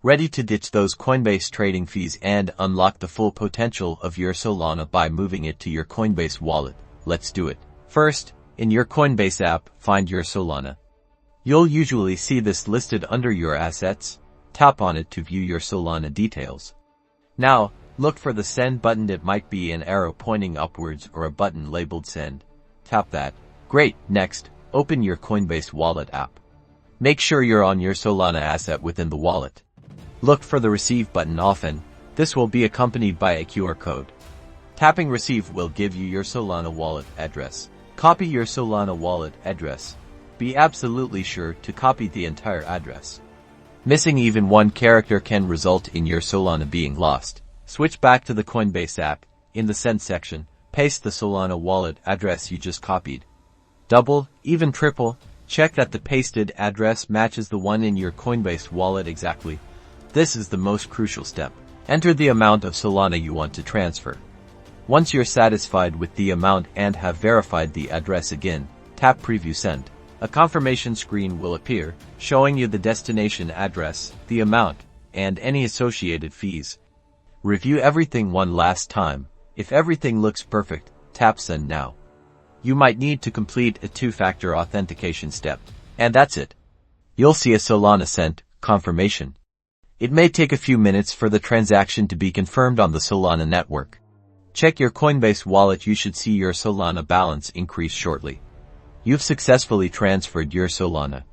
Ready to ditch those Coinbase trading fees and unlock the full potential of your Solana by moving it to your Coinbase wallet? Let's do it. First, in your Coinbase app, find your Solana. You'll usually see this listed under your assets. Tap on it to view your Solana details. Now, look for the send button. It might be an arrow pointing upwards or a button labeled send. Tap that. Great. Next, open your Coinbase Wallet app. Make sure you're on your Solana asset within the wallet. Look for the receive button often. This will be accompanied by a QR code. Tapping receive will give you your Solana wallet address. Copy your Solana wallet address. Be absolutely sure to copy the entire address. Missing even one character can result in your Solana being lost. Switch back to the Coinbase app. In the send section, paste the Solana wallet address you just copied. Double, even triple, check that the pasted address matches the one in your Coinbase wallet exactly. This is the most crucial step. Enter the amount of Solana you want to transfer. Once you're satisfied with the amount and have verified the address again, tap Preview Send. A confirmation screen will appear, showing you the destination address, the amount, and any associated fees. Review everything one last time. If everything looks perfect, tap Send now. You might need to complete a two-factor authentication step. And that's it. You'll see a Solana sent confirmation. It may take a few minutes for the transaction to be confirmed on the Solana network. Check your Coinbase wallet. You should see your Solana balance increase shortly. You've successfully transferred your Solana.